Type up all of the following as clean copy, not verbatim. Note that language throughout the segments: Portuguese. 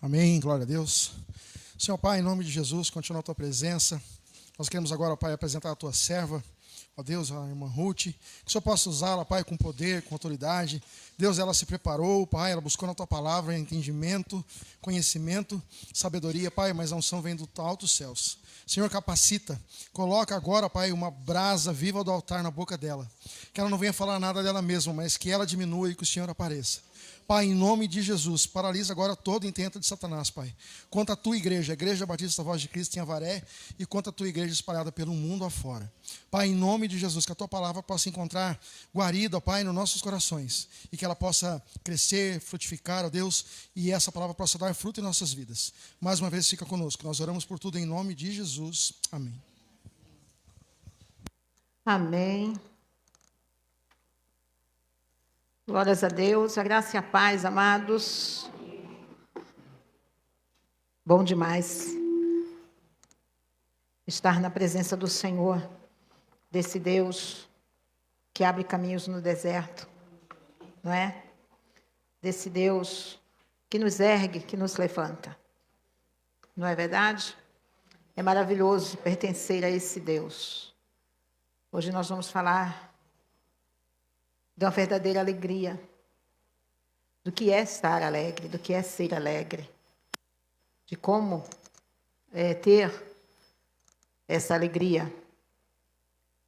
Amém, glória a Deus. Senhor Pai, em nome de Jesus, continua a Tua presença. Nós queremos agora, Pai, apresentar a Tua serva, ó Deus, a irmã Ruth, que o Senhor possa usá-la, Pai, com poder, com autoridade. Deus, ela se preparou, Pai, ela buscou na Tua palavra entendimento, conhecimento, sabedoria, Pai, mas a unção vem do alto dos céus. Senhor, capacita, coloca agora, Pai, uma brasa viva do altar na boca dela. Que ela não venha falar nada dela mesma, mas que ela diminua e que o Senhor apareça. Pai, em nome de Jesus, paralisa agora todo intento de Satanás, Pai. Quanto à Tua igreja, a Igreja Batista Voz de Cristo em Avaré, e quanto à Tua igreja espalhada pelo mundo afora. Pai, em nome de Jesus, que a Tua palavra possa encontrar guarida, Pai, nos nossos corações, e que ela possa crescer, frutificar, ó Deus, e essa palavra possa dar fruto em nossas vidas. Mais uma vez, fica conosco. Nós oramos por tudo em nome de Jesus. Amém. Amém. Glórias a Deus, a graça e a paz, amados. Bom demais estar na presença do Senhor, desse Deus que abre caminhos no deserto, não é? Desse Deus que nos ergue, que nos levanta. Não é verdade? É maravilhoso pertencer a esse Deus. Hoje nós vamos falar de uma verdadeira alegria, do que é estar alegre, do que é ser alegre, de como ter essa alegria,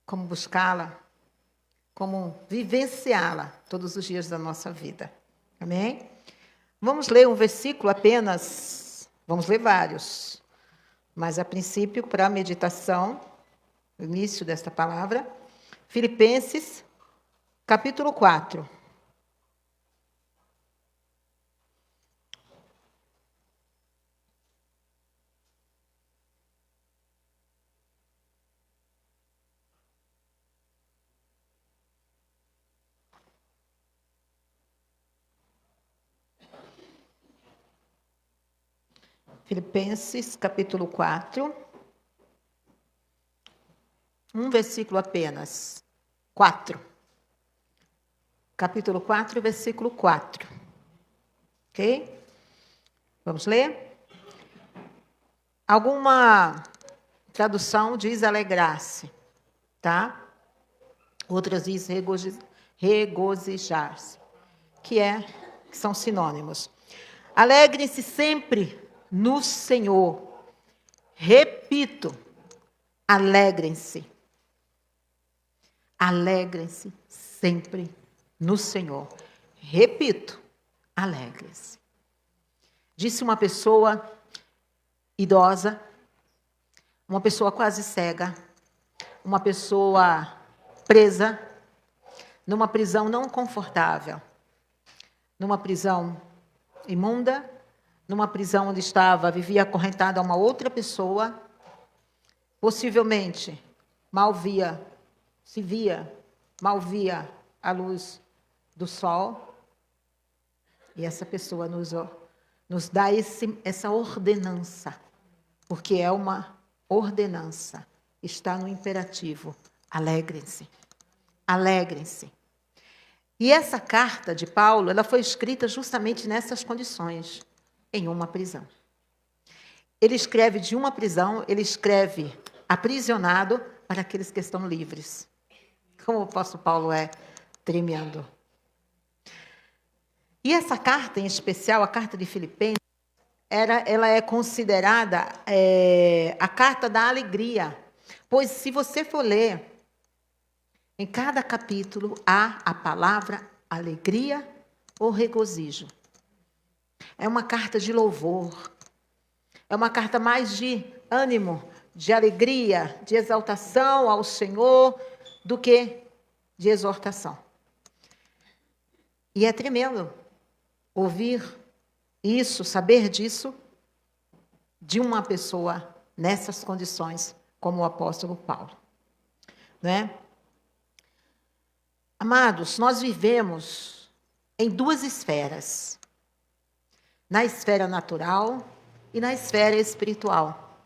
como buscá-la, como vivenciá-la todos os dias da nossa vida. Amém? Vamos ler um versículo apenas, vamos ler vários, mas a princípio, para a meditação, o início desta palavra, Filipenses, capítulo 4. Filipenses, capítulo 4. Um versículo apenas. 4. Capítulo 4, versículo 4. Ok? Vamos ler? Alguma tradução diz alegrar-se, tá? Outras diz regozijar-se, que são sinônimos. Alegrem-se sempre no Senhor. Repito, alegrem-se. Alegrem-se sempre no Senhor. Repito, alegrem-se. Disse uma pessoa idosa, uma pessoa quase cega, uma pessoa presa numa prisão não confortável, numa prisão imunda, numa prisão onde vivia acorrentada a uma outra pessoa, possivelmente mal via a luz do sol, e essa pessoa nos dá essa ordenança, porque é uma ordenança, está no imperativo, alegrem-se, alegrem-se. E essa carta de Paulo, ela foi escrita justamente nessas condições, em uma prisão. Ele escreve de uma prisão, ele escreve aprisionado para aqueles que estão livres. Como o apóstolo Paulo é tremendo. E essa carta, em especial, a carta de Filipenses, ela é considerada a carta da alegria. Pois, se você for ler, em cada capítulo há a palavra alegria ou regozijo. É uma carta de louvor. É uma carta mais de ânimo, de alegria, de exaltação ao Senhor, do que de exortação. E é tremendo ouvir isso, saber disso, de uma pessoa nessas condições, como o apóstolo Paulo. Não é? Amados, nós vivemos em duas esferas. Na esfera natural e na esfera espiritual.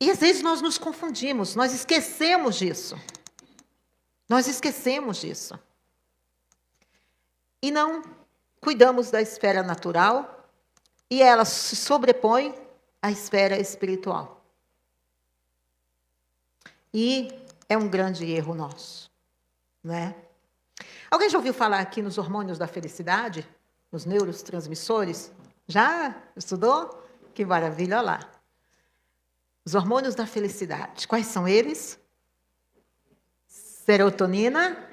E às vezes nós nos confundimos, nós esquecemos disso. Nós esquecemos disso. E não cuidamos da esfera natural e ela se sobrepõe à esfera espiritual. E é um grande erro nosso, não é? Alguém já ouviu falar aqui nos hormônios da felicidade? Nos neurotransmissores? Já estudou? Que maravilha, olha lá. Os hormônios da felicidade. Quais são eles? Serotonina,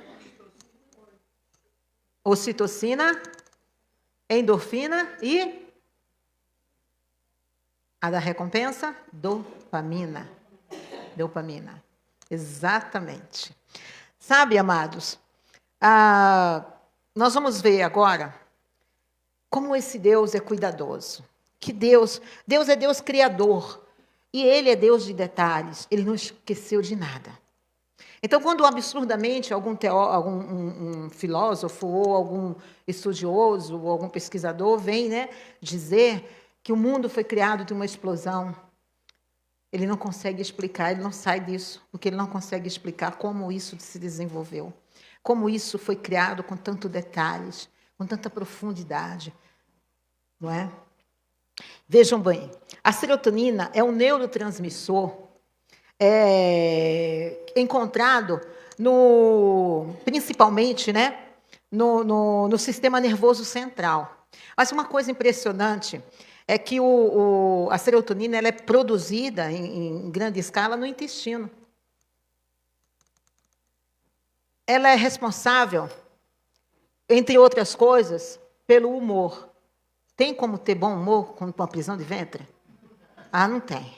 ocitocina, endorfina e a da recompensa, dopamina. Dopamina. Exatamente. Sabe, amados, nós vamos ver agora como esse Deus é cuidadoso. Que Deus é Deus criador. E Ele é Deus de detalhes. Ele não esqueceu de nada. Então, quando absurdamente algum filósofo ou algum estudioso ou algum pesquisador vem, né, dizer que o mundo foi criado de uma explosão, ele não consegue explicar, ele não sai disso, porque ele não consegue explicar como isso se desenvolveu, como isso foi criado com tantos detalhes, com tanta profundidade, não é? Vejam bem, a serotonina é um neurotransmissor encontrado principalmente, né, no sistema nervoso central. Mas uma coisa impressionante é que a serotonina ela é produzida em grande escala no intestino. Ela é responsável, entre outras coisas, pelo humor. Tem como ter bom humor com uma prisão de ventre? Ah, não tem.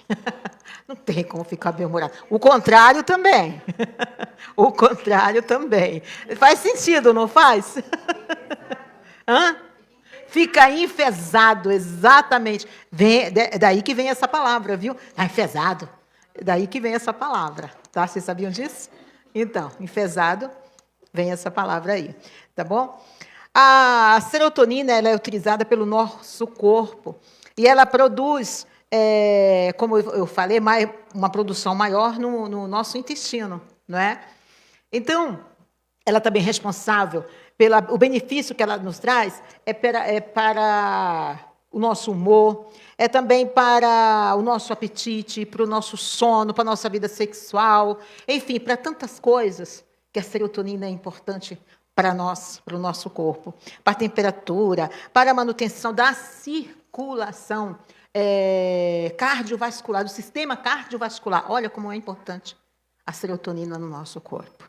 Não tem como ficar bem-humorado. O contrário também. O contrário também. Faz sentido, não faz? Hã? Fica enfesado, exatamente. Daí que vem essa palavra, viu? Enfesado. Daí que vem essa palavra. Tá? Vocês sabiam disso? Então, enfesado, vem essa palavra aí. Tá bom? A serotonina ela é utilizada pelo nosso corpo. E ela produz, como eu falei, uma produção maior no nosso intestino, não é? Então, ela também é responsável o benefício que ela nos traz é para o nosso humor, é também para o nosso apetite, para o nosso sono, para a nossa vida sexual, enfim, para tantas coisas que a serotonina é importante para nós, para o nosso corpo, para a temperatura, para a manutenção da circulação cardiovascular, do sistema cardiovascular. Olha como é importante a serotonina no nosso corpo,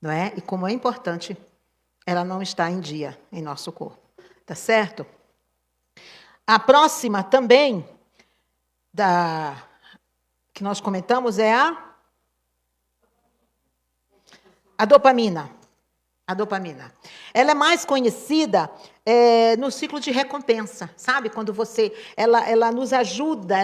não é? E como é importante ela não está em dia em nosso corpo. Tá certo? A próxima também que nós comentamos é a dopamina. A dopamina. Ela é mais conhecida no ciclo de recompensa, sabe? Quando ela nos ajuda,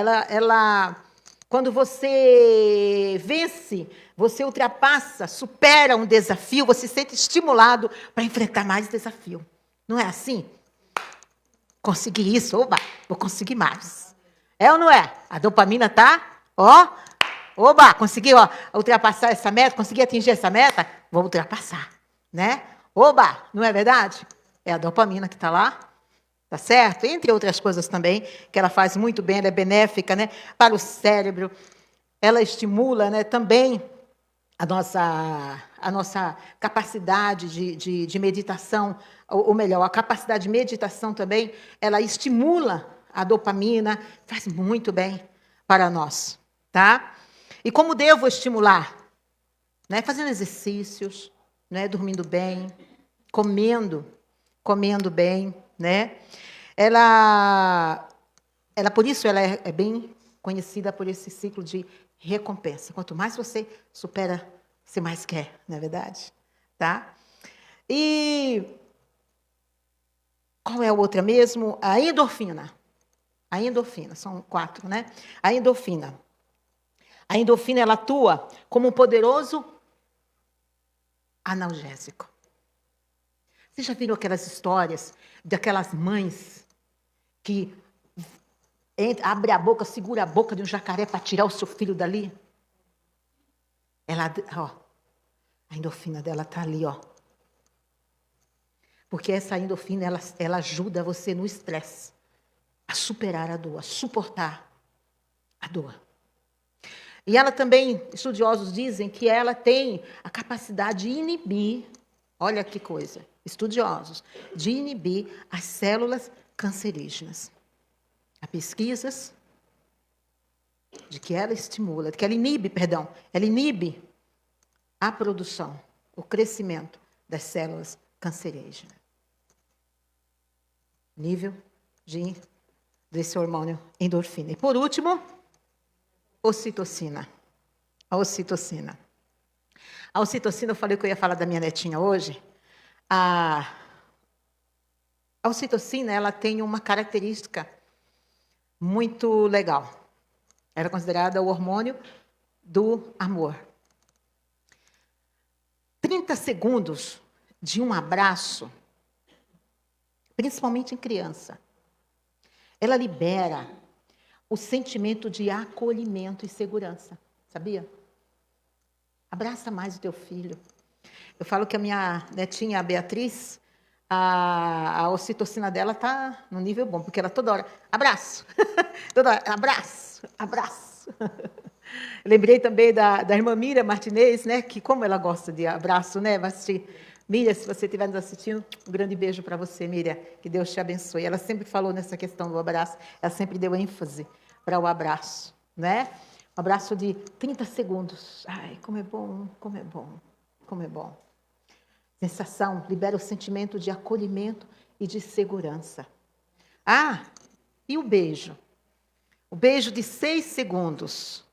quando você vence, você ultrapassa, supera um desafio, você se sente estimulado para enfrentar mais desafio. Não é assim? Consegui isso, oba, vou conseguir mais. É ou não é? A dopamina tá, oba, consegui ultrapassar essa meta, consegui atingir essa meta, vou ultrapassar, né? Oba, não é verdade? É a dopamina que está lá. Tá certo? Entre outras coisas também, que ela faz muito bem, ela é benéfica, né, para o cérebro. Ela estimula, né, também a nossa capacidade de meditação, ou melhor, a capacidade de meditação também, ela estimula a dopamina, faz muito bem para nós, tá? E como devo estimular? Né, fazendo exercícios, né, dormindo bem, comendo bem, né? Por isso ela é bem conhecida por esse ciclo de recompensa. Quanto mais você supera, você mais quer, não é verdade? Tá? E qual é a outra mesmo? A endorfina. A endorfina, são 4, né? A endorfina. A endorfina, ela atua como um poderoso analgésico. Vocês já viram aquelas histórias daquelas mães que abre a boca, segura a boca de um jacaré para tirar o seu filho dali? A endorfina dela está ali, Porque essa endorfina, ela ajuda você no estresse. a superar a dor, a suportar a dor. E ela também, estudiosos dizem que ela tem a capacidade de inibir, olha que coisa, estudiosos, de inibir as células cancerígenas. Há pesquisas de que ela estimula, ela inibe a produção, o crescimento das células cancerígenas. Nível desse hormônio endorfina. E por último, ocitocina. A ocitocina. A ocitocina, eu falei que eu ia falar da minha netinha hoje. A ocitocina, ela tem uma característica muito legal. Era considerada o hormônio do amor. 30 segundos de um abraço, principalmente em criança, ela libera o sentimento de acolhimento e segurança. Sabia? Abraça mais o teu filho. Eu falo que a minha netinha, a Beatriz, a ocitocina dela está no nível bom, porque ela toda hora, abraço, toda hora, abraço, abraço. Lembrei também da irmã Miriam Martinez, né, que como ela gosta de abraço, né, vai assistir. Miriam, se você estiver nos assistindo, um grande beijo para você, Miriam, que Deus te abençoe. Ela sempre falou nessa questão do abraço, ela sempre deu ênfase para o abraço, né? Um abraço de 30 segundos. Ai, como é bom, como é bom, como é bom. Sensação, libera o sentimento de acolhimento e de segurança. Ah, e o beijo? O beijo de 6 segundos.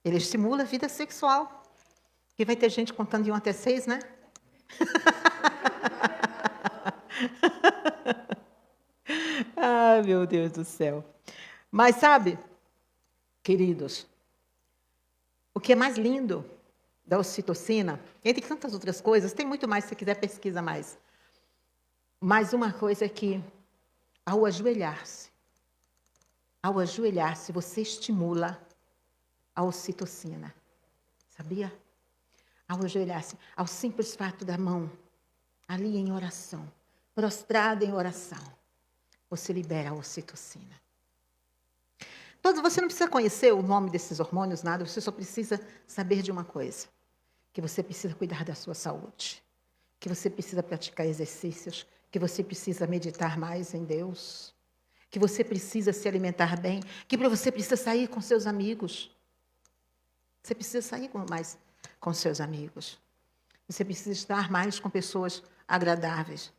Ele estimula a vida sexual. E vai ter gente contando de 1 até 6, né? Ai, meu Deus do céu. Mas sabe, queridos, o que é mais lindo da ocitocina, entre tantas outras coisas, tem muito mais, se você quiser pesquisa mais. Mas uma coisa é que, ao ajoelhar-se, você estimula a ocitocina. Sabia? Ao ajoelhar-se, ao simples fato da mão, ali em oração, prostrada em oração, você libera a ocitocina. Você não precisa conhecer o nome desses hormônios, nada, você só precisa saber de uma coisa, que você precisa cuidar da sua saúde, que você precisa praticar exercícios, que você precisa meditar mais em Deus, que você precisa se alimentar bem, que você precisa sair com seus amigos. Você precisa sair mais com seus amigos. Você precisa estar mais com pessoas agradáveis.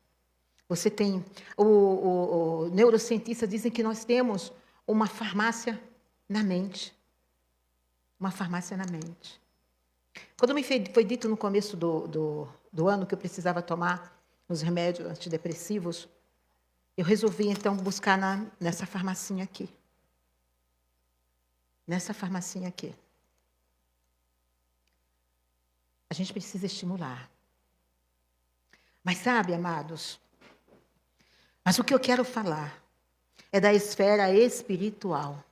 Você tem... Os neurocientistas dizem que nós temos uma farmácia na mente. Uma farmácia na mente. Quando me foi dito no começo do ano que eu precisava tomar os remédios antidepressivos, eu resolvi, então, buscar nessa farmacinha aqui. Nessa farmacinha aqui. A gente precisa estimular. Mas sabe, amados, mas o que eu quero falar é da esfera espiritual.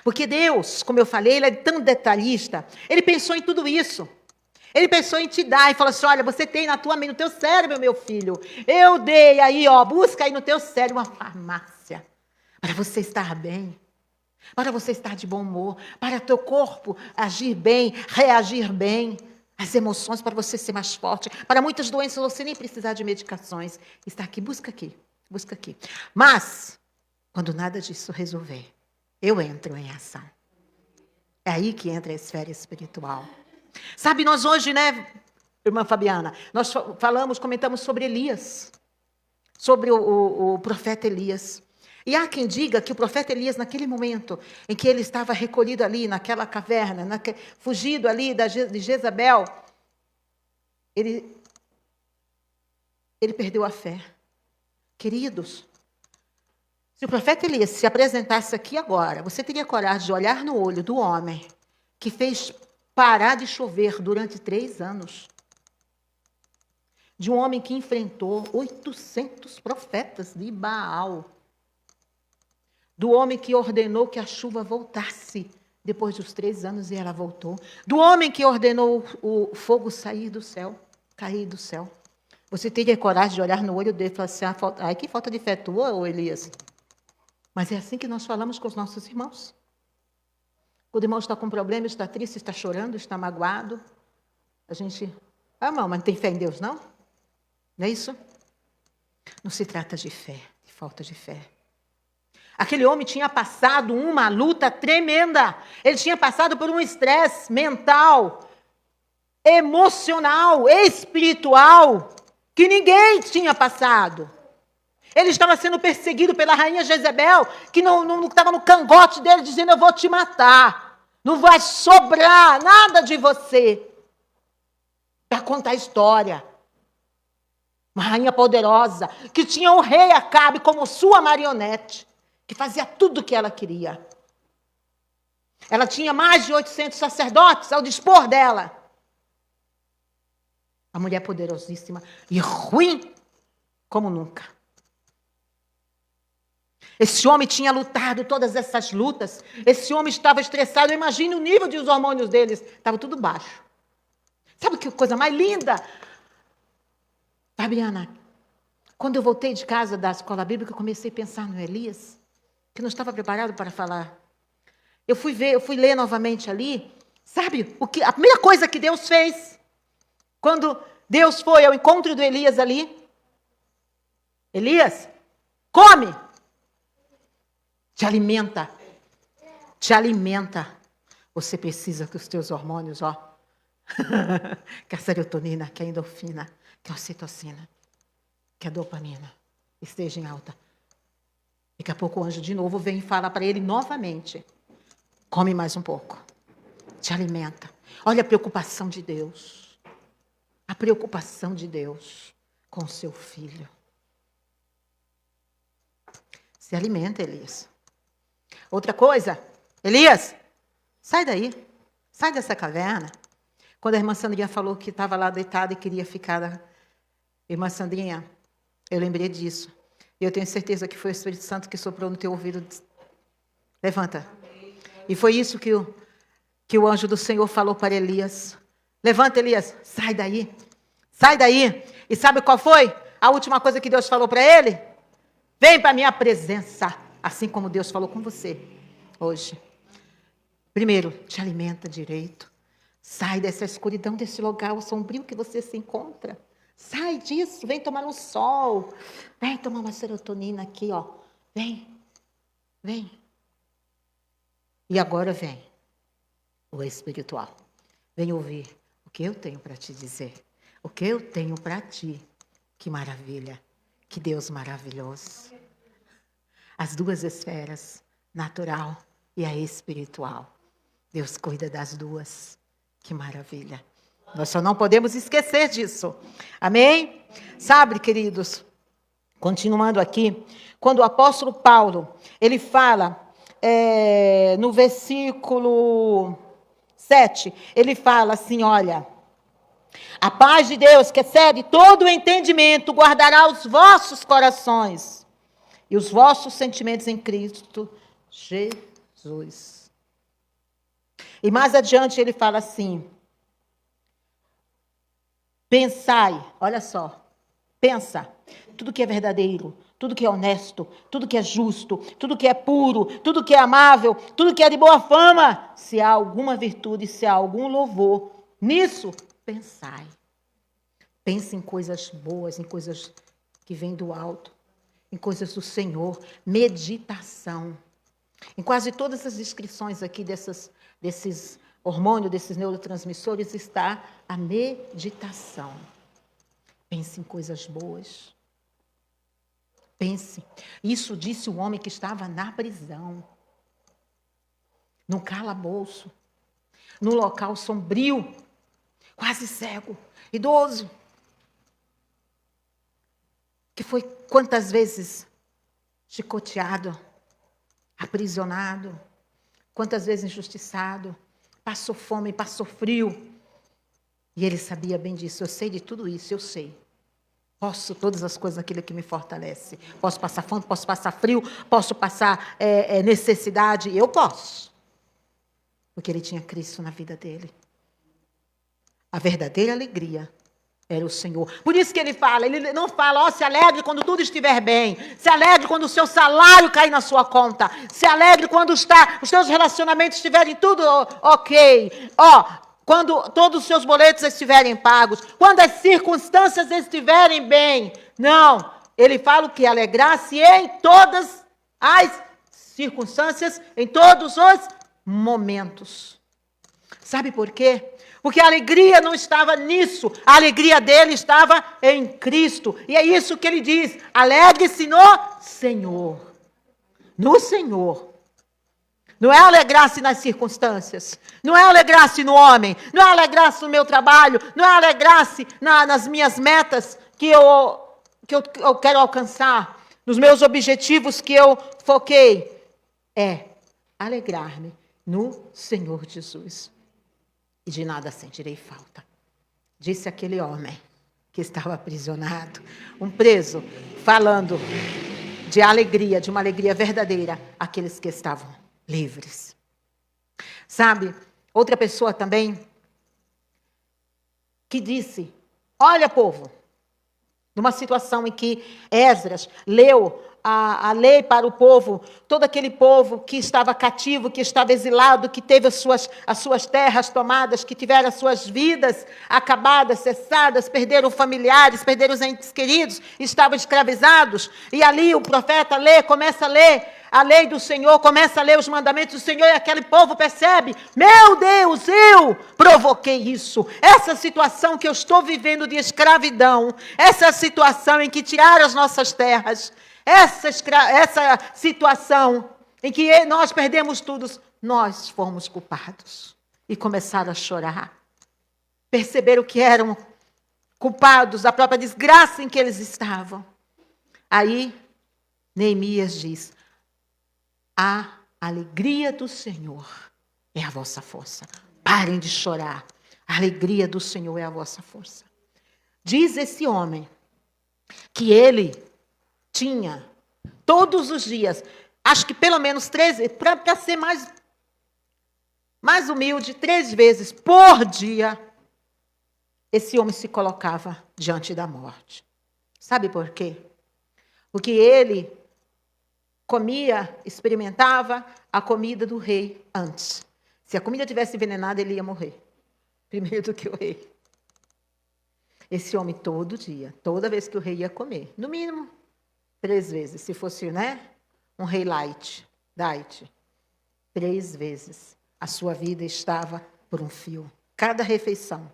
Porque Deus, como eu falei, Ele é tão detalhista, Ele pensou em tudo isso. Ele pensou em te dar e falou assim, olha, você tem na tua mente, no teu cérebro, meu filho, eu dei aí, ó, busca aí no teu cérebro uma farmácia para você estar bem. Para você estar de bom humor, para teu corpo agir bem, reagir bem, as emoções para você ser mais forte. Para muitas doenças você nem precisar de medicações. Está aqui, busca aqui, busca aqui. Mas, quando nada disso resolver, eu entro em ação. É aí que entra a esfera espiritual. Sabe, nós hoje, né, irmã Fabiana, nós comentamos sobre Elias, sobre o profeta Elias. E há quem diga que o profeta Elias, naquele momento em que ele estava recolhido ali, naquela caverna, fugido ali de Jezabel, ele perdeu a fé. Queridos, se o profeta Elias se apresentasse aqui agora, você teria coragem de olhar no olho do homem que fez parar de chover durante 3 anos? De um homem que enfrentou 800 profetas de Baal. Do homem que ordenou que a chuva voltasse depois dos 3 anos e ela voltou. Do homem que ordenou o fogo sair do céu, cair do céu. Você teria coragem de olhar no olho dele e falar assim, ai, que falta de fé tua, ô Elias. Mas é assim que nós falamos com os nossos irmãos. Quando o irmão está com problema, está triste, está chorando, está magoado, a gente... irmão, mas não tem fé em Deus, não? Não é isso? Não se trata de fé, de falta de fé. Aquele homem tinha passado uma luta tremenda. Ele tinha passado por um estresse mental, emocional, espiritual, que ninguém tinha passado. Ele estava sendo perseguido pela rainha Jezebel, que não estava no cangote dele, dizendo: eu vou te matar. Não vai sobrar nada de você. Para contar a história. Uma rainha poderosa, que tinha o rei Acabe como sua marionete, que fazia tudo o que ela queria. Ela tinha mais de 800 sacerdotes ao dispor dela. A mulher poderosíssima e ruim como nunca. Esse homem tinha lutado todas essas lutas. Esse homem estava estressado. Imagine o nível dos hormônios deles. Estava tudo baixo. Sabe que coisa mais linda? Fabiana, quando eu voltei de casa da escola bíblica, eu comecei a pensar no Elias, que não estava preparado para falar. Eu fui ler novamente ali. Sabe, a primeira coisa que Deus fez, quando Deus foi ao encontro do Elias ali: Elias, come! Te alimenta. Te alimenta. Você precisa que os teus hormônios, que a serotonina, que a endorfina, que a ocitocina, que a dopamina esteja em alta. Daqui a pouco o anjo de novo vem e fala para ele novamente: come mais um pouco. Te alimenta. Olha a preocupação de Deus. A preocupação de Deus com o seu filho. Se alimenta, Elias. Outra coisa, Elias, sai daí. Sai dessa caverna. Quando a irmã Sandrinha falou que estava lá deitada e queria ficar... Irmã Sandrinha, eu lembrei disso. E eu tenho certeza que foi o Espírito Santo que soprou no teu ouvido. Levanta. E foi isso que o anjo do Senhor falou para Elias. Levanta, Elias. Sai daí. Sai daí. E sabe qual foi a última coisa que Deus falou para ele? Vem para a minha presença. Assim como Deus falou com você hoje. Primeiro, te alimenta direito. Sai dessa escuridão, desse lugar sombrio que você se encontra. Sai disso, vem tomar um sol. Vem tomar uma serotonina aqui, Vem. Vem. E agora vem o espiritual. Vem ouvir o que eu tenho para te dizer. O que eu tenho para ti. Que maravilha. Que Deus maravilhoso. As duas esferas, natural e a espiritual. Deus cuida das duas. Que maravilha. Nós só não podemos esquecer disso. Amém? Sabe, queridos, continuando aqui, quando o apóstolo Paulo, ele fala, no versículo 7, ele fala assim, olha: a paz de Deus, que excede todo o entendimento, guardará os vossos corações e os vossos sentimentos em Cristo Jesus. E mais adiante ele fala assim: pensai, olha só, pensa, tudo que é verdadeiro, tudo que é honesto, tudo que é justo, tudo que é puro, tudo que é amável, tudo que é de boa fama, se há alguma virtude, se há algum louvor, nisso pensai. Pense em coisas boas, em coisas que vêm do alto, em coisas do Senhor, meditação. Em quase todas as descrições aqui desses hormônios, desses neurotransmissores, está a meditação. Pense em coisas boas. Pense. Isso disse o homem que estava na prisão, num calabouço, num local sombrio, quase cego, idoso, que foi quantas vezes chicoteado, aprisionado, quantas vezes injustiçado, passou fome, passou frio. E ele sabia bem disso. Eu sei de tudo isso, eu sei. Posso todas as coisas naquilo que me fortalece. Posso passar fome, posso passar frio, posso passar necessidade. Eu posso. Porque ele tinha Cristo na vida dele. A verdadeira alegria era o Senhor. Por isso que ele não fala, se alegre quando tudo estiver bem, se alegre quando o seu salário cair na sua conta, se alegre quando os seus relacionamentos estiverem tudo ok, quando todos os seus boletos estiverem pagos, quando as circunstâncias estiverem bem. Não, ele fala que alegrar-se em todas as circunstâncias, em todos os momentos. Sabe por quê? Porque a alegria não estava nisso, a alegria dele estava em Cristo. E é isso que ele diz, alegre-se no Senhor. No Senhor. Não é alegrar-se nas circunstâncias, não é alegrar-se no homem, não é alegrar-se no meu trabalho, não é alegrar-se nas minhas metas que eu quero alcançar, nos meus objetivos que eu foquei. É alegrar-me no Senhor Jesus. E de nada sentirei falta. Disse aquele homem que estava aprisionado, um preso, falando de alegria, de uma alegria verdadeira, àqueles que estavam livres. Sabe, outra pessoa também, que disse, olha povo, numa situação em que Esdras leu a lei para o povo, todo aquele povo que estava cativo, que estava exilado, que teve as suas terras tomadas, que tiveram as suas vidas acabadas, cessadas, perderam familiares, perderam os entes queridos, estavam escravizados. E ali o profeta começa a ler a lei do Senhor, começa a ler os mandamentos do Senhor, e aquele povo percebe, meu Deus, eu provoquei isso. Essa situação que eu estou vivendo de escravidão, essa situação em que tiraram as nossas terras, essa situação em que nós perdemos tudo, nós fomos culpados. E começaram a chorar. Perceberam que eram culpados da própria desgraça em que eles estavam. Aí, Neemias diz, a alegria do Senhor é a vossa força. Parem de chorar. A alegria do Senhor é a vossa força. Diz esse homem que ele tinha, todos os dias, acho que pelo menos 3, para ser mais humilde, 3 vezes por dia, esse homem se colocava diante da morte. Sabe por quê? Porque ele experimentava a comida do rei antes. Se a comida tivesse envenenada, ele ia morrer. Primeiro do que o rei. Esse homem todo dia, toda vez que o rei ia comer, no mínimo 3 vezes, se fosse, um rei light, 3 vezes, a sua vida estava por um fio. Cada refeição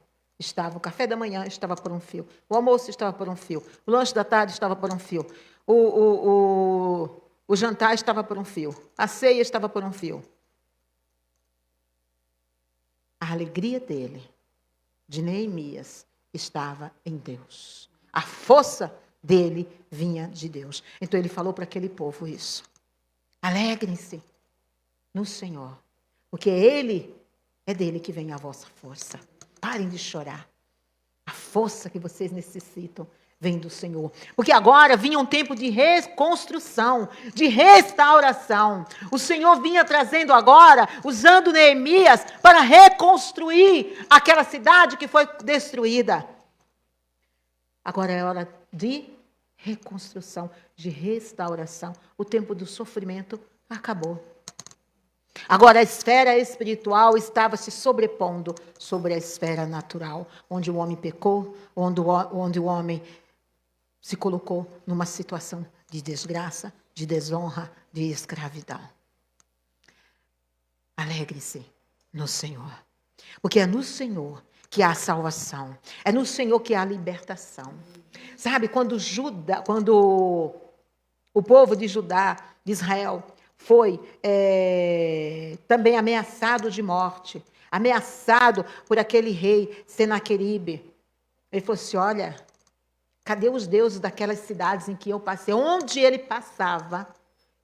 o café da manhã estava por um fio, o almoço estava por um fio, o lanche da tarde estava por um fio, o jantar estava por um fio, a ceia estava por um fio. A alegria dele, de Neemias, estava em Deus. A força dele vinha de Deus. Então ele falou para aquele povo isso. Alegrem-se no Senhor, porque é dele que vem a vossa força. Parem de chorar. A força que vocês necessitam vem do Senhor. Porque agora vinha um tempo de reconstrução, de restauração. O Senhor vinha trazendo agora, usando Neemias, para reconstruir aquela cidade que foi destruída. Agora é hora de reconstrução, de restauração. O tempo do sofrimento acabou. Agora a esfera espiritual estava se sobrepondo sobre a esfera natural, onde o homem pecou, onde o homem se colocou numa situação de desgraça, de desonra, de escravidão. Alegre-se no Senhor, porque é no Senhor que há a salvação, é no Senhor que há a libertação. Sabe, quando o povo de Judá, de Israel, foi também ameaçado de morte, ameaçado por aquele rei Senaqueribe. Ele falou assim, olha, cadê os deuses daquelas cidades em que eu passei? Onde ele passava,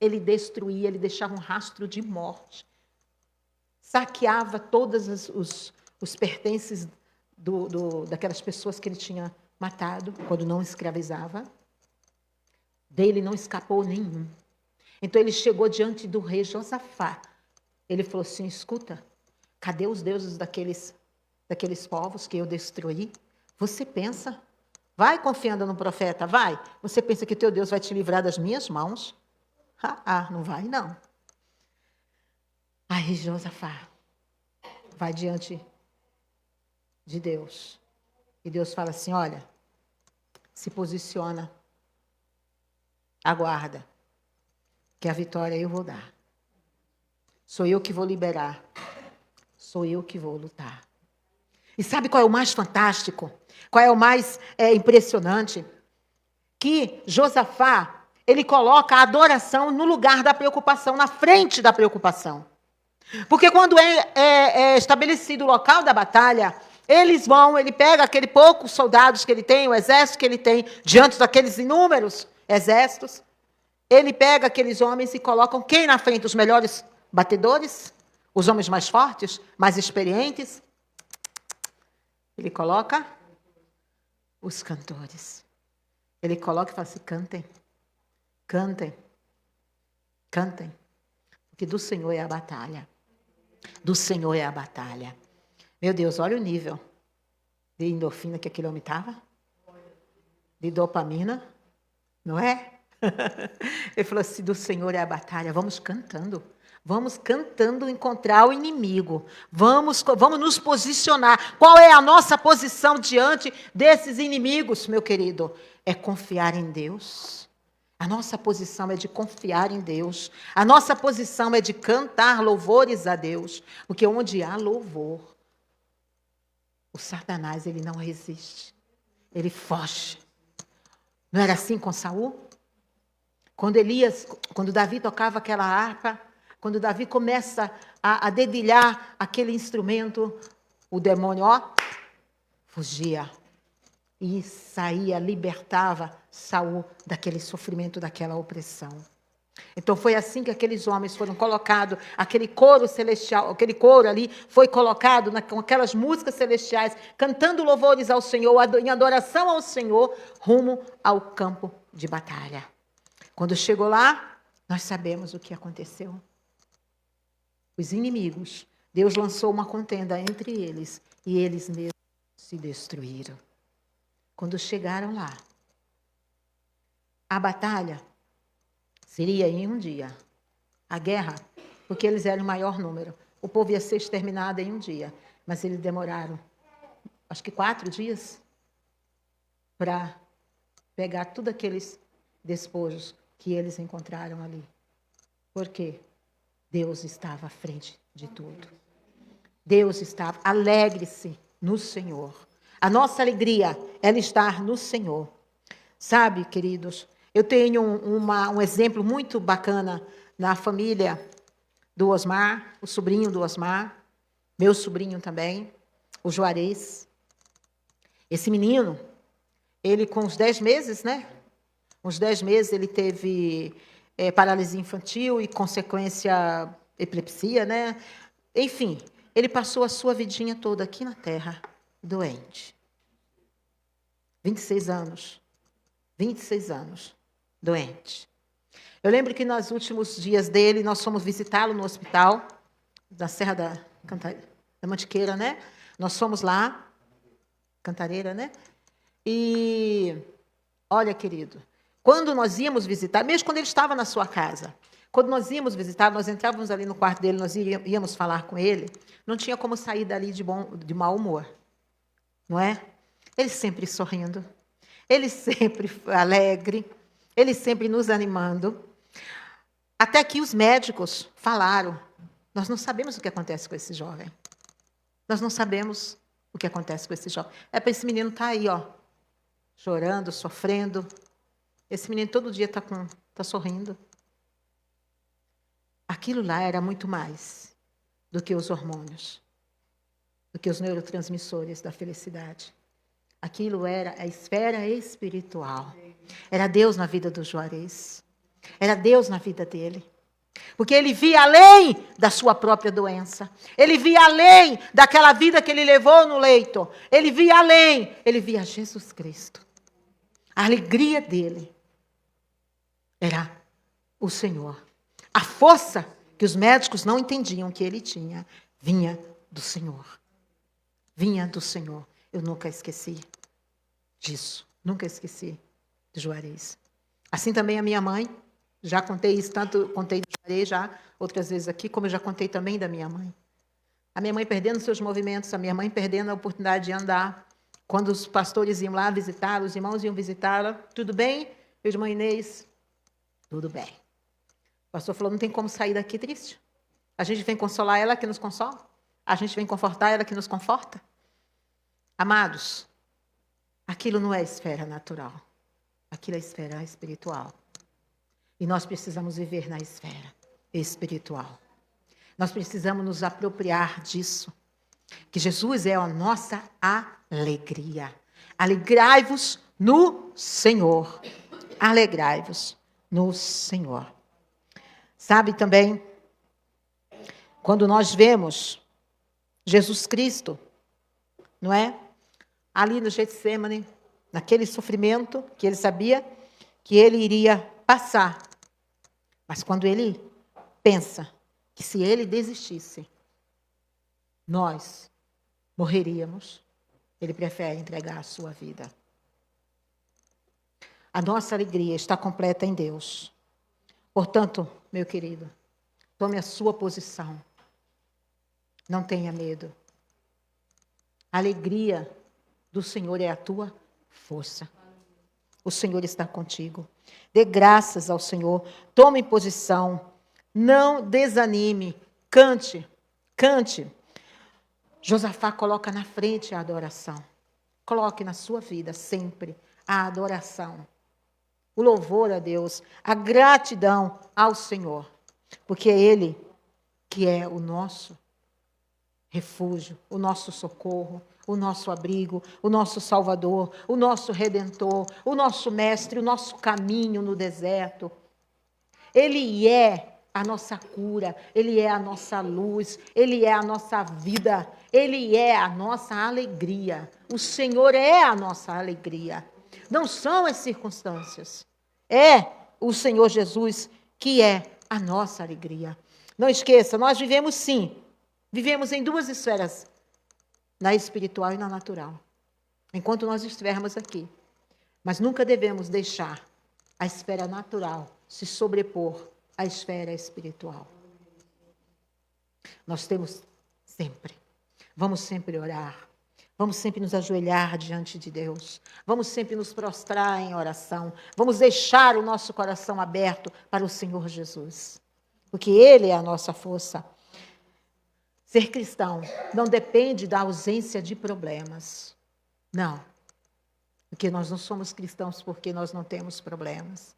ele destruía, ele deixava um rastro de morte. Saqueava todos os pertences daquelas pessoas que ele tinha matado, quando não escravizava. Dele não escapou nenhum. Então ele chegou diante do rei Josafá. Ele falou assim, escuta, cadê os deuses daqueles povos que eu destruí? Você pensa? Vai confiando no profeta, vai. Você pensa que teu Deus vai te livrar das minhas mãos? Não vai, não. Aí Josafá vai diante de Deus. E Deus fala assim, olha, se posiciona, aguarda, que a vitória eu vou dar. Sou eu que vou liberar. Sou eu que vou lutar. E sabe qual é o mais fantástico? Qual é o mais impressionante? Que Josafá, ele coloca a adoração no lugar da preocupação, na frente da preocupação. Porque quando é estabelecido o local da batalha, ele pega aqueles poucos soldados que ele tem, o exército que ele tem, diante daqueles inúmeros exércitos, ele pega aqueles homens e colocam quem na frente? Os melhores batedores? Os homens mais fortes, mais experientes? Ele coloca os cantores. Ele coloca e fala assim, cantem, cantem, cantem. Porque do Senhor é a batalha. Do Senhor é a batalha. Meu Deus, olha o nível de endorfina que aquele homem estava. De dopamina, não é? Ele falou assim, do Senhor é a batalha. Vamos cantando. Vamos cantando encontrar o inimigo. Vamos nos posicionar. Qual é a nossa posição diante desses inimigos, meu querido? É confiar em Deus. A nossa posição é de confiar em Deus. A nossa posição é de cantar louvores a Deus. Porque onde há louvor, o Satanás, ele não resiste. Ele foge. Não era assim com Saul? Quando Davi tocava aquela harpa, quando Davi começa a dedilhar aquele instrumento, o demônio, fugia. E saía, libertava Saul daquele sofrimento, daquela opressão. Então foi assim que aqueles homens foram colocados, aquele coro celestial, aquele coro ali foi colocado com aquelas músicas celestiais, cantando louvores ao Senhor, em adoração ao Senhor, rumo ao campo de batalha. Quando chegou lá, nós sabemos o que aconteceu. Os inimigos, Deus lançou uma contenda entre eles e eles mesmos se destruíram. Quando chegaram lá, a batalha seria em um dia. A guerra, porque eles eram o maior número. O povo ia ser exterminado em um dia. Mas eles demoraram, acho que 4 dias, para pegar todos aqueles despojos que eles encontraram ali. Por quê? Deus estava à frente de tudo. Deus estava. Alegre-se no Senhor. A nossa alegria, ela está no Senhor. Sabe, queridos, eu tenho um exemplo muito bacana na família do Osmar, o sobrinho do Osmar, meu sobrinho também, o Juarez. Esse menino, ele com uns 10 meses, né? Uns 10 meses ele teve paralisia infantil e, consequência, epilepsia, né? Enfim, ele passou a sua vidinha toda aqui na terra, doente. 26 anos. 26 anos, doente. Eu lembro que nos últimos dias dele, nós fomos visitá-lo no hospital, da Serra da Mantiqueira, né? Nós fomos lá, Cantareira, né? E, olha, querido, quando nós íamos visitar, mesmo quando ele estava na sua casa, quando nós íamos visitar, nós entrávamos ali no quarto dele, nós íamos falar com ele, não tinha como sair dali de mau humor, não é? Ele sempre sorrindo, ele sempre alegre, ele sempre nos animando. Até que os médicos falaram, nós não sabemos o que acontece com esse jovem. Nós não sabemos o que acontece com esse jovem. É para esse menino estar aí, chorando, sofrendo. Esse menino todo dia está sorrindo. Aquilo lá era muito mais do que os hormônios, do que os neurotransmissores da felicidade. Aquilo era a esfera espiritual. Era Deus na vida do Juarez. Era Deus na vida dele. Porque ele via além da sua própria doença. Ele via além daquela vida que ele levou no leito. Ele via além. Ele via Jesus Cristo. A alegria dele era o Senhor. A força que os médicos não entendiam que ele tinha, vinha do Senhor. Vinha do Senhor. Eu nunca esqueci. disso. Nunca esqueci do Juarez. Assim também a minha mãe. Já contei isso, tanto contei do Juarez já outras vezes aqui, como eu já contei também da minha mãe. A minha mãe perdendo seus movimentos, a minha mãe perdendo a oportunidade de andar. Quando os pastores iam lá visitá-la, os irmãos iam visitá-la, tudo bem? Eu, irmã Inês, tudo bem. O pastor falou, não tem como sair daqui triste. A gente vem consolar ela que nos consola. A gente vem confortar ela que nos conforta. Amados, aquilo não é esfera natural. Aquilo é esfera espiritual. E nós precisamos viver na esfera espiritual. Nós precisamos nos apropriar disso. Que Jesus é a nossa alegria. Alegrai-vos no Senhor. Alegrai-vos no Senhor. Sabe também, quando nós vemos Jesus Cristo, não é? Ali no Getsemane, naquele sofrimento que ele sabia que ele iria passar. Mas quando ele pensa que se ele desistisse, nós morreríamos, ele prefere entregar a sua vida. A nossa alegria está completa em Deus. Portanto, meu querido, tome a sua posição. Não tenha medo. A alegria do Senhor é a tua força. O Senhor está contigo. Dê graças ao Senhor. Tome posição. Não desanime. Cante. Cante. Josafá coloca na frente a adoração. Coloque na sua vida sempre a adoração. O louvor a Deus. A gratidão ao Senhor. Porque é Ele que é o nosso refúgio, o nosso socorro, o nosso abrigo, o nosso Salvador, o nosso Redentor, o nosso Mestre, o nosso caminho no deserto. Ele é a nossa cura, Ele é a nossa luz, Ele é a nossa vida, Ele é a nossa alegria. O Senhor é a nossa alegria. Não são as circunstâncias. É o Senhor Jesus que é a nossa alegria. Não esqueça, nós vivemos sim, vivemos em duas esferas, na espiritual e na natural, enquanto nós estivermos aqui. Mas nunca devemos deixar a esfera natural se sobrepor à esfera espiritual. Nós temos sempre, vamos sempre orar, vamos sempre nos ajoelhar diante de Deus, vamos sempre nos prostrar em oração, vamos deixar o nosso coração aberto para o Senhor Jesus, porque Ele é a nossa força. Ser cristão não depende da ausência de problemas. Não. Porque nós não somos cristãos porque nós não temos problemas.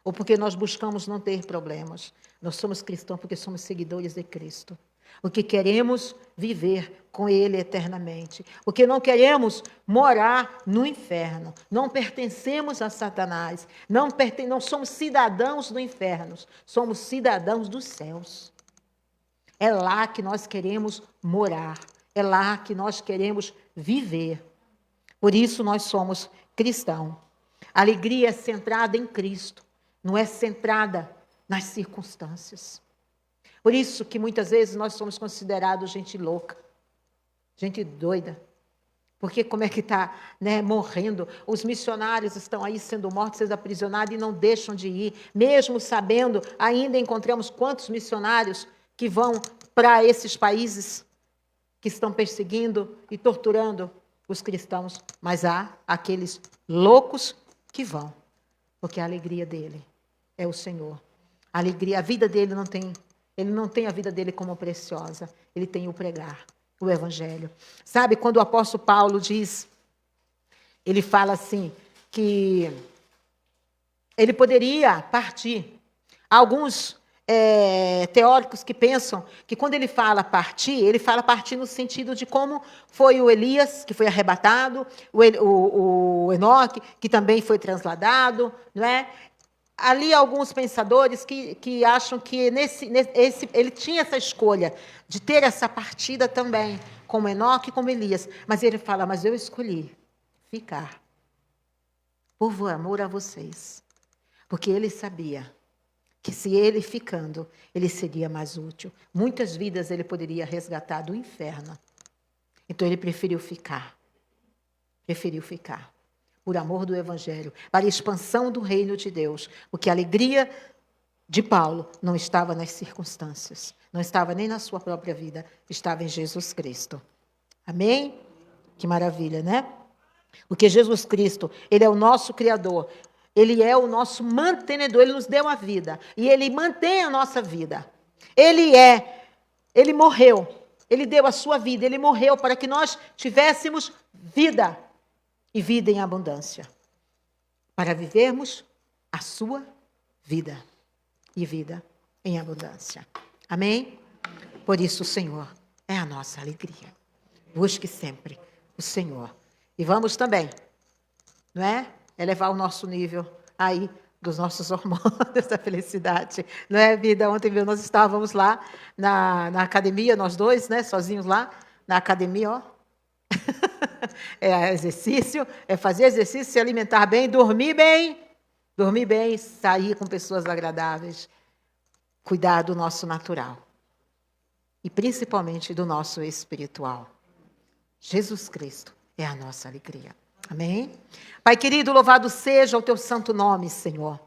Ou porque nós buscamos não ter problemas. Nós somos cristãos porque somos seguidores de Cristo. Porque queremos viver com Ele eternamente. Porque não queremos morar no inferno. Não pertencemos a Satanás. Não somos cidadãos do inferno. Somos cidadãos dos céus. É lá que nós queremos morar. É lá que nós queremos viver. Por isso nós somos cristãos. A alegria é centrada em Cristo. Não é centrada nas circunstâncias. Por isso que muitas vezes nós somos considerados gente louca. Gente doida. Porque como é que está, né, morrendo? Os missionários estão aí sendo mortos, sendo aprisionados e não deixam de ir. Mesmo sabendo, ainda encontramos quantos missionários que vão para esses países que estão perseguindo e torturando os cristãos. Mas há aqueles loucos que vão, porque a alegria dele é o Senhor. A alegria, a vida dele ele não tem a vida dele como preciosa, ele tem o pregar, o evangelho. Sabe, quando o apóstolo Paulo diz, ele fala assim, que ele poderia partir. Alguns teóricos que pensam que quando ele fala partir no sentido de como foi o Elias, que foi arrebatado, o Enoque, que também foi transladado, não é? Ali alguns pensadores que acham que ele tinha essa escolha de ter essa partida também, como Enoque e como Elias, mas ele fala, mas eu escolhi ficar, por amor a vocês, porque ele sabia que se ele ficando, ele seria mais útil. Muitas vidas ele poderia resgatar do inferno. Então ele preferiu ficar. Preferiu ficar. por amor do Evangelho, para a expansão do reino de Deus. Porque a alegria de Paulo não estava nas circunstâncias, não estava nem na sua própria vida, estava em Jesus Cristo. Amém? Que maravilha, né? Porque Jesus Cristo, Ele é o nosso Criador, Ele é o nosso mantenedor, Ele nos deu a vida, e Ele mantém a nossa vida. Ele morreu, Ele deu a sua vida, Ele morreu para que nós tivéssemos vida, e vida em abundância, para vivermos a sua vida, e vida em abundância. Amém? Por isso o Senhor é a nossa alegria. Busque sempre o Senhor. E vamos também, não é? Elevar o nosso nível aí dos nossos hormônios da felicidade. Não é, vida? Ontem nós estávamos lá na academia, nós dois, né? Sozinhos lá, na academia, ó. É exercício, é fazer exercício, se alimentar bem, dormir bem, sair com pessoas agradáveis, cuidar do nosso natural e principalmente do nosso espiritual. Jesus Cristo é a nossa alegria. Amém? Pai querido, louvado seja o teu santo nome, Senhor.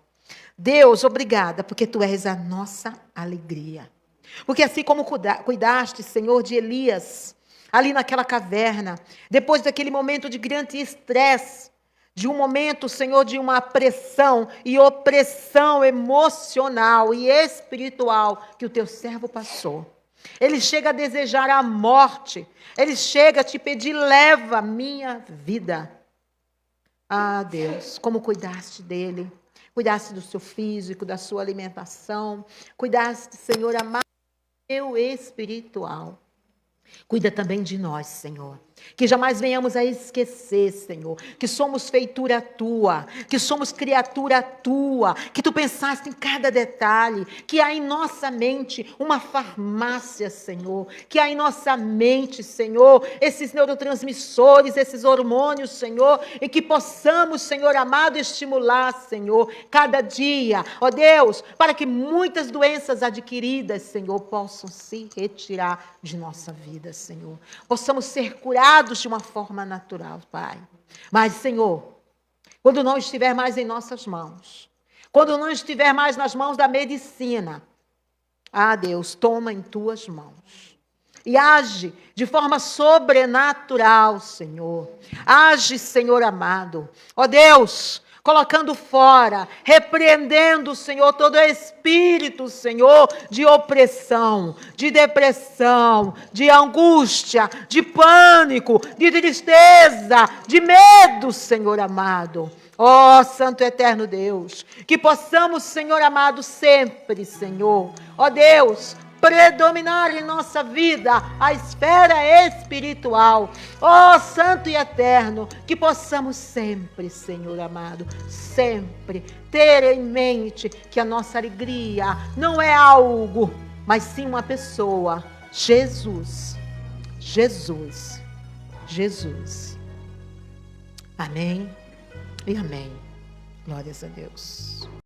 Deus, obrigada, porque tu és a nossa alegria. Porque assim como cuidaste, Senhor, de Elias, ali naquela caverna, depois daquele momento de grande estresse, de um momento, Senhor, de uma pressão e opressão emocional e espiritual que o teu servo passou. Ele chega a desejar a morte, ele chega a te pedir, leva a minha vida. Ah, Deus, como cuidaste dele, cuidaste do seu físico, da sua alimentação, cuidaste, Senhor, amado, do meu espiritual. Cuida também de nós, Senhor. Que jamais venhamos a esquecer, Senhor, que somos feitura tua, que somos criatura tua, que tu pensaste em cada detalhe, que há em nossa mente uma farmácia, Senhor, que há em nossa mente, Senhor, esses neurotransmissores, esses hormônios, Senhor, e que possamos, Senhor amado, estimular, Senhor, cada dia, ó Deus, para que muitas doenças adquiridas, Senhor, possam se retirar de nossa vida, Senhor. Possamos ser curados de uma forma natural, Pai. Mas, Senhor, quando não estiver mais em nossas mãos, quando não estiver mais nas mãos da medicina, ah, Deus, toma em tuas mãos. E age de forma sobrenatural, Senhor. Age, Senhor amado. Ó Deus, colocando fora, repreendendo, Senhor, todo espírito, Senhor, de opressão, de depressão, de angústia, de pânico, de tristeza, de medo, Senhor amado. Ó Santo Eterno Deus, que possamos, Senhor amado, sempre, Senhor, ó Deus, predominar em nossa vida a esfera espiritual. Ó Santo e Eterno, que possamos sempre, Senhor amado, sempre ter em mente que a nossa alegria não é algo, mas sim uma pessoa. Jesus, Jesus, Jesus. Amém e amém. Glórias a Deus.